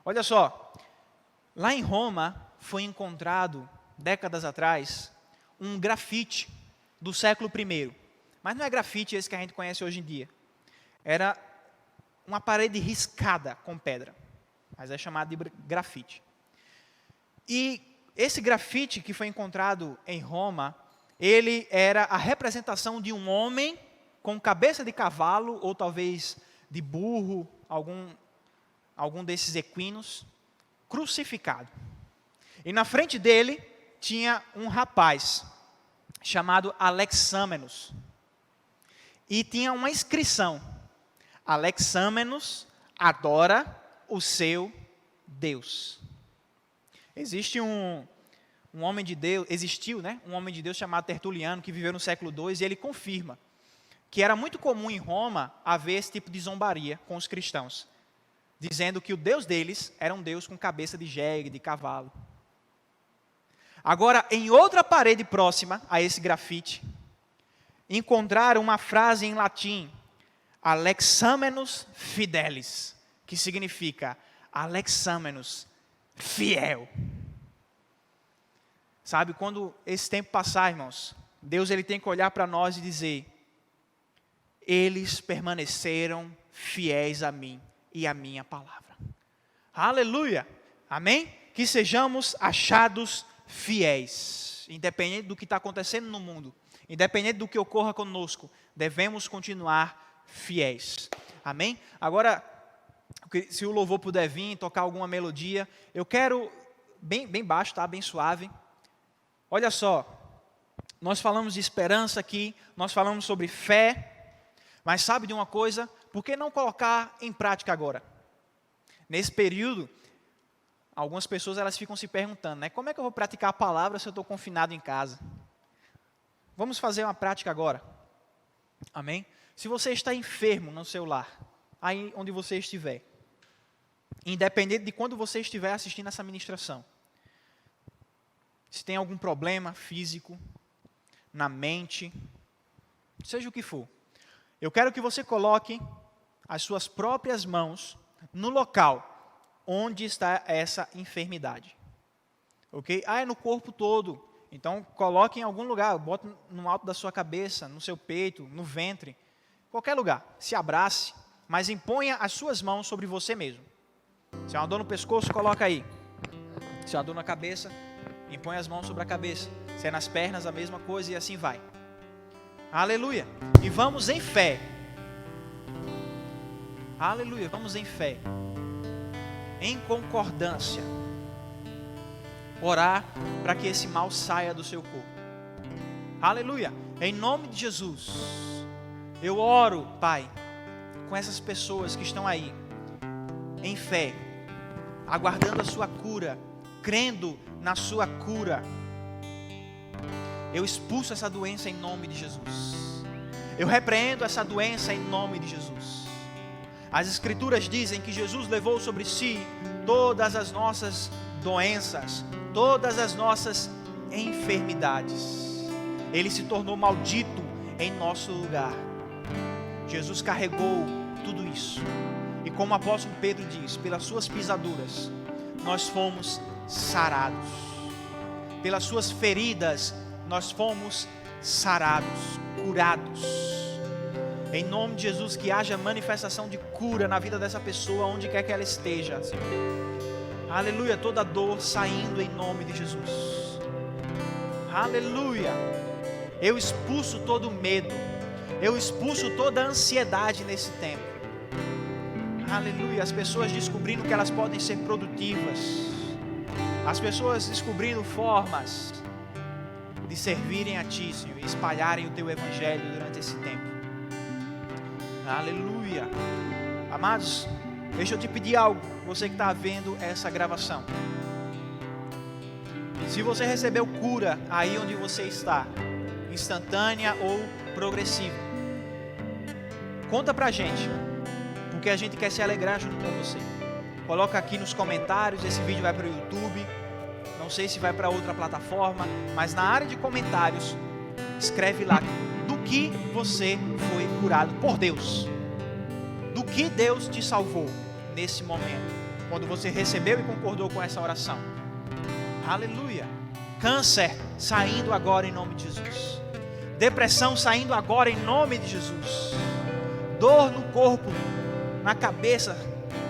Olha só, lá em Roma foi encontrado, décadas atrás, um grafite do século I. Mas não é grafite esse que a gente conhece hoje em dia. Era uma parede riscada com pedra, mas é chamado de grafite. E esse grafite que foi encontrado em Roma, ele era a representação de um homem com cabeça de cavalo, ou talvez de burro, algum desses equinos, crucificado. E na frente dele tinha um rapaz chamado Alexâmenos. E tinha uma inscrição: Alexâmenos adora o seu Deus. Existiu, um homem de Deus chamado Tertuliano, que viveu no século II, e ele confirma que era muito comum em Roma haver esse tipo de zombaria com os cristãos, dizendo que o Deus deles era um Deus com cabeça de jegue, de cavalo. Agora, em outra parede próxima a esse grafite, encontraram uma frase em latim, Alexâmenos fidelis, que significa Alexâmenos fiel. Sabe, quando esse tempo passar, irmãos, Deus ele tem que olhar para nós e dizer: eles permaneceram fiéis a mim e à minha palavra. Aleluia! Amém? Que sejamos achados fiéis, independente do que está acontecendo no mundo, independente do que ocorra conosco, devemos continuar fiéis. Amém? Agora, se o louvor puder vir, tocar alguma melodia, eu quero, bem baixo, tá? Bem suave. Olha só, nós falamos de esperança aqui, nós falamos sobre fé, mas sabe de uma coisa? Por que não colocar em prática agora? Nesse período, algumas pessoas elas ficam se perguntando, né? Como é que eu vou praticar a palavra se eu estou confinado em casa? Vamos fazer uma prática agora. Amém? Se você está enfermo no seu lar, aí onde você estiver, independente de quando você estiver assistindo essa ministração, se tem algum problema físico, na mente, seja o que for, eu quero que você coloque as suas próprias mãos no local onde está essa enfermidade. Ok? É no corpo todo. Então, coloque em algum lugar, bote no alto da sua cabeça, no seu peito, no ventre, qualquer lugar. Se abrace, mas imponha as suas mãos sobre você mesmo. Se é uma dor no pescoço, coloca aí. Se é uma dor na cabeça, impõe as mãos sobre a cabeça. Se é nas pernas, a mesma coisa e assim vai. Aleluia. E vamos em fé. Aleluia. Vamos em fé. Em concordância. Orar para que esse mal saia do seu corpo. Aleluia. Em nome de Jesus. Eu oro, Pai, com essas pessoas que estão aí, em fé, aguardando a sua cura, crendo na sua cura. Eu expulso essa doença em nome de Jesus. Eu repreendo essa doença em nome de Jesus. As Escrituras dizem que Jesus levou sobre si todas as nossas doenças, todas as nossas enfermidades. Ele se tornou maldito em nosso lugar. Jesus carregou tudo isso. E como o apóstolo Pedro diz, pelas suas pisaduras, nós fomos sarados. Pelas suas feridas, nós fomos sarados, curados. Em nome de Jesus, que haja manifestação de cura na vida dessa pessoa, onde quer que ela esteja, Senhor. Aleluia, toda dor saindo em nome de Jesus. Aleluia. Eu expulso todo medo. Eu expulso toda a ansiedade nesse tempo. Aleluia. As pessoas descobrindo que elas podem ser produtivas. As pessoas descobrindo formas de servirem a Ti, Senhor, e espalharem o Teu Evangelho durante esse tempo. Aleluia. Amados, deixa eu te pedir algo, você que está vendo essa gravação. Se você recebeu cura aí onde você está, instantânea ou progressiva, conta pra gente, porque a gente quer se alegrar junto com você. Coloca aqui nos comentários, esse vídeo vai para o YouTube, não sei se vai para outra plataforma, mas na área de comentários, escreve lá do que você foi curado por Deus, do que Deus te salvou nesse momento, quando você recebeu e concordou com essa oração. Aleluia. Câncer saindo agora em nome de Jesus. Depressão saindo agora em nome de Jesus. Dor no corpo, na cabeça,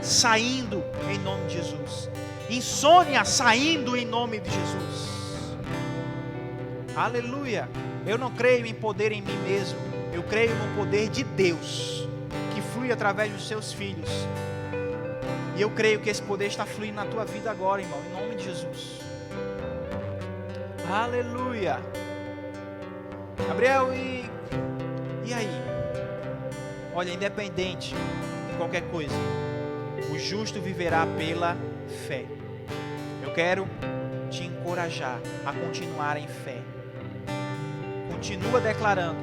saindo em nome de Jesus. Insônia saindo em nome de Jesus. Aleluia. Eu não creio em poder em mim mesmo. Eu creio no poder de Deus, que flui através dos seus filhos. E eu creio que esse poder está fluindo na tua vida agora, irmão, em nome de Jesus. Aleluia. Gabriel, e aí? Olha, independente de qualquer coisa, o justo viverá pela fé. Eu quero te encorajar a continuar em fé. Continua declarando,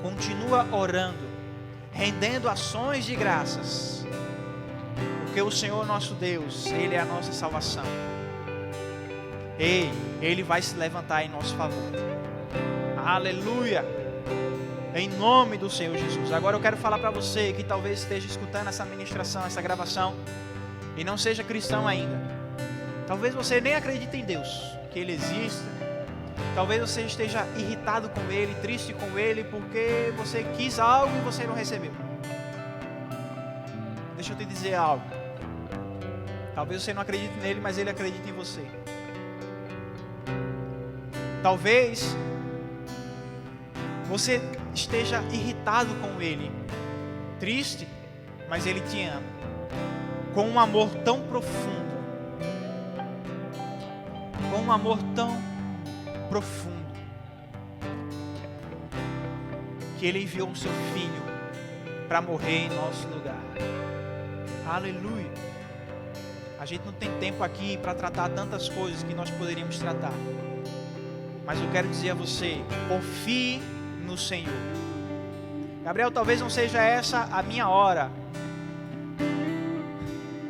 continua orando, rendendo ações de graças, porque o Senhor nosso Deus, Ele é a nossa salvação. Ele vai se levantar em nosso favor. Aleluia. Em nome do Senhor Jesus. Agora eu quero falar para você que talvez esteja escutando essa ministração, essa gravação, e não seja cristão ainda. Talvez você nem acredite em Deus, que Ele exista. Talvez você esteja irritado com Ele, triste com Ele, porque você quis algo e você não recebeu. Deixa eu te dizer algo. Talvez você não acredite nele, mas Ele acredita em você. Talvez você esteja irritado com Ele, triste, mas Ele te ama, com um amor tão profundo, com um amor tão profundo, que Ele enviou o seu Filho para morrer em nosso lugar. Aleluia. A gente não tem tempo aqui para tratar tantas coisas que nós poderíamos tratar, mas eu quero dizer a você, confie no Senhor. Gabriel, talvez não seja essa a minha hora.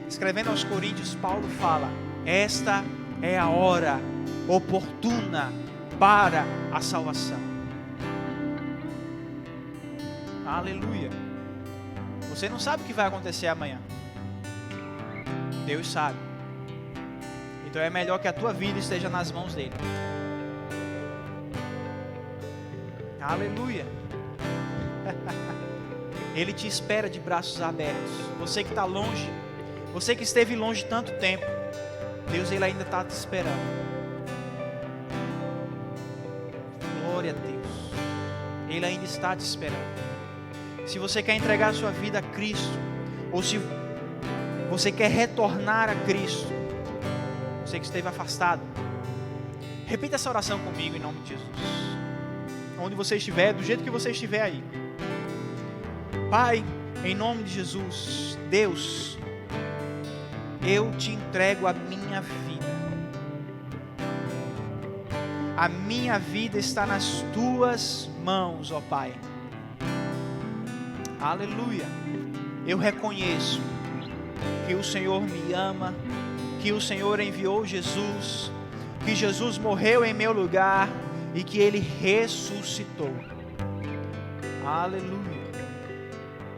Escrevendo aos Coríntios, Paulo fala: esta é a hora oportuna para a salvação. Aleluia. Você não sabe o que vai acontecer amanhã. Deus sabe. Então é melhor que a tua vida esteja nas mãos dele. Aleluia. Ele te espera de braços abertos. Você que está longe, você que esteve longe tanto tempo, Deus, Ele ainda está te esperando. Glória a Deus. Ele ainda está te esperando. Se você quer entregar a sua vida a Cristo, ou se você quer retornar a Cristo, você que esteve afastado, repita essa oração comigo em nome de Jesus. Onde você estiver, do jeito que você estiver aí. Pai, em nome de Jesus, Deus, eu te entrego a minha vida. A minha vida está nas tuas mãos, ó Pai. Aleluia. Eu reconheço que o Senhor me ama, que o Senhor enviou Jesus, que Jesus morreu em meu lugar e que Ele ressuscitou. Aleluia.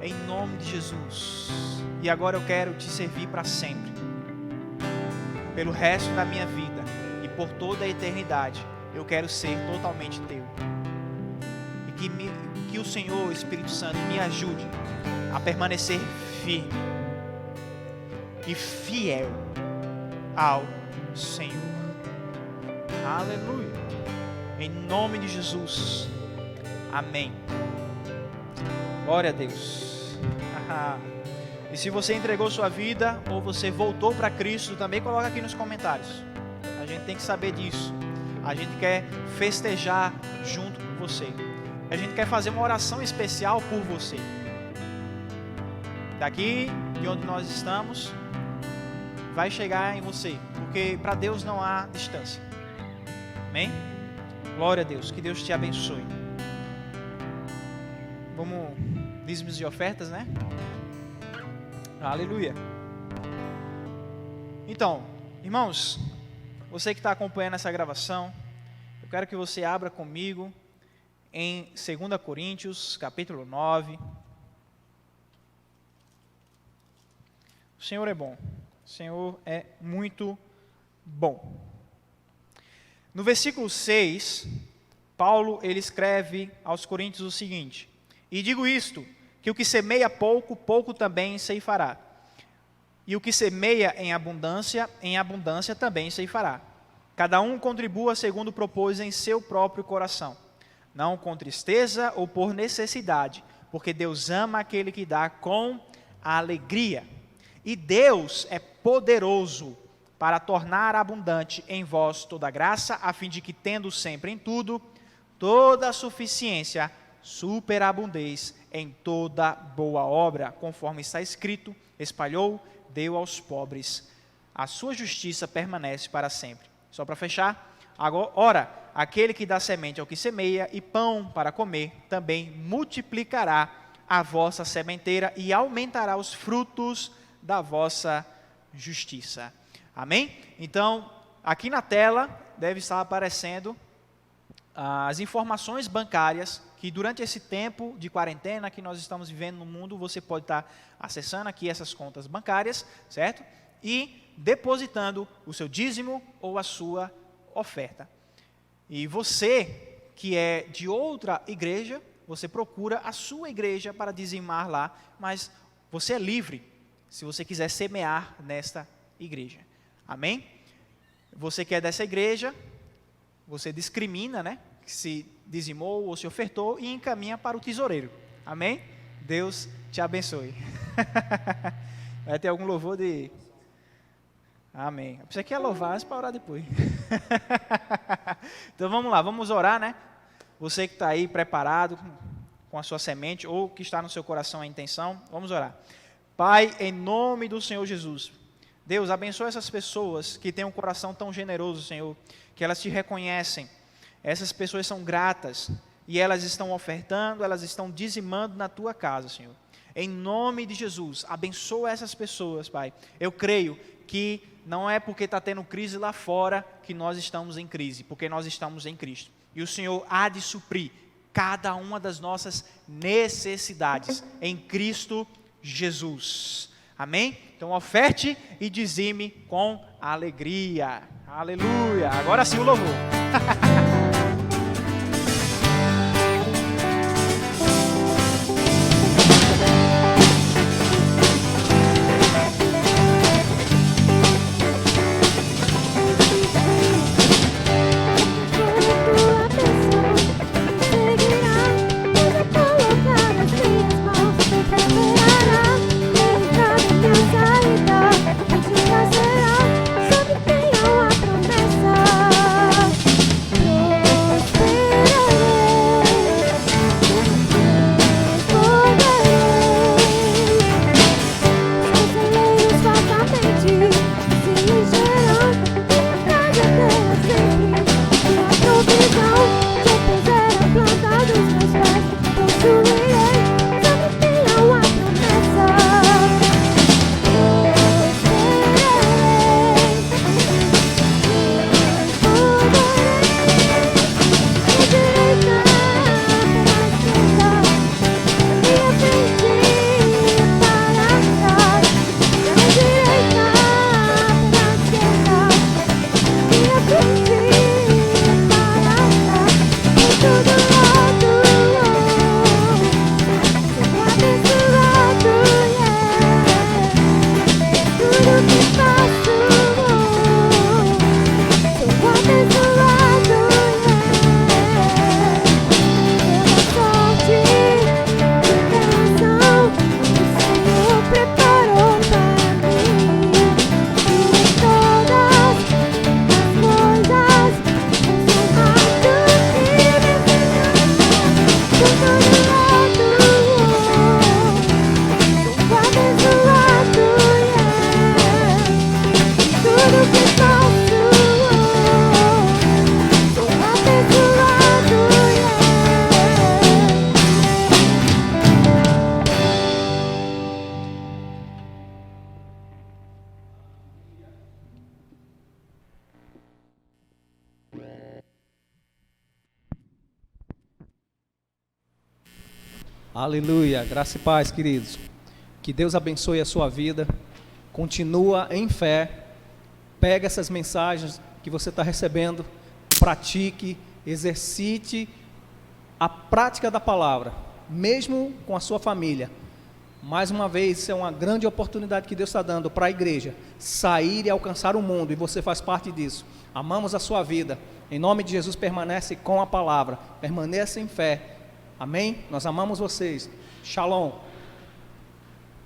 Em nome de Jesus. E agora eu quero te servir para sempre, pelo resto da minha vida e por toda a eternidade. Eu quero ser totalmente teu. E que o Senhor, o Espírito Santo, me ajude a permanecer firme e fiel ao Senhor. Aleluia. Em nome de Jesus. Amém. Glória a Deus. E se você entregou sua vida ou você voltou para Cristo, também coloca aqui nos comentários. A gente tem que saber disso. A gente quer festejar junto com você. A gente quer fazer uma oração especial por você. Daqui de onde nós estamos, vai chegar em você, porque para Deus não há distância. Amém? Glória a Deus, que Deus te abençoe. Vamos, dízimos e ofertas, né? Aleluia. Então, irmãos, você que está acompanhando essa gravação, eu quero que você abra comigo em 2 Coríntios, capítulo 9. O Senhor é bom. O Senhor é muito bom. No versículo 6, Paulo ele escreve aos Coríntios o seguinte: E digo isto, que o que semeia pouco, pouco também ceifará. E o que semeia em abundância também ceifará. Cada um contribua segundo propôs em seu próprio coração, não com tristeza ou por necessidade, porque Deus ama aquele que dá com alegria. E Deus é poderoso para tornar abundante em vós toda graça, a fim de que, tendo sempre em tudo, toda a suficiência, superabundez em toda boa obra, conforme está escrito: espalhou, deu aos pobres, a sua justiça permanece para sempre. Só para fechar, agora, ora, aquele que dá semente ao que semeia e pão para comer, também multiplicará a vossa sementeira e aumentará os frutos da vossa justiça. Amém? Então, aqui na tela deve estar aparecendo as informações bancárias que durante esse tempo de quarentena que nós estamos vivendo no mundo, você pode estar acessando aqui essas contas bancárias, certo? E depositando o seu dízimo ou a sua oferta. E você que é de outra igreja, você procura a sua igreja para dizimar lá, mas você é livre se você quiser semear nesta igreja. Amém? Você que é dessa igreja, você discrimina, né? Se dizimou ou se ofertou e encaminha para o tesoureiro. Amém? Deus te abençoe. Vai ter algum louvor de... Amém. Você quer louvar antes para orar depois. Então vamos lá, vamos orar, né? Você que está aí preparado com a sua semente ou que está no seu coração a intenção, vamos orar. Pai, em nome do Senhor Jesus, Deus, abençoa essas pessoas que têm um coração tão generoso, Senhor, que elas te reconhecem. Essas pessoas são gratas e elas estão ofertando, elas estão dizimando na tua casa, Senhor. Em nome de Jesus, abençoa essas pessoas, Pai. Eu creio que não é porque está tendo crise lá fora que nós estamos em crise, porque nós estamos em Cristo. E o Senhor há de suprir cada uma das nossas necessidades em Cristo Jesus. Amém? Então oferte e dizime com alegria. Aleluia. Agora sim o louvor. Sobre quem há a promessa. Aleluia. Graça e paz, queridos. Que Deus abençoe a sua vida. Continua em fé. Pega essas mensagens que você está recebendo, pratique, exercite a prática da palavra, mesmo com a sua família. Mais uma vez, isso é uma grande oportunidade que Deus está dando para a igreja sair e alcançar o mundo, e você faz parte disso. Amamos a sua vida. Em nome de Jesus, permanece com a palavra, permaneça em fé. Amém? Nós amamos vocês. Shalom.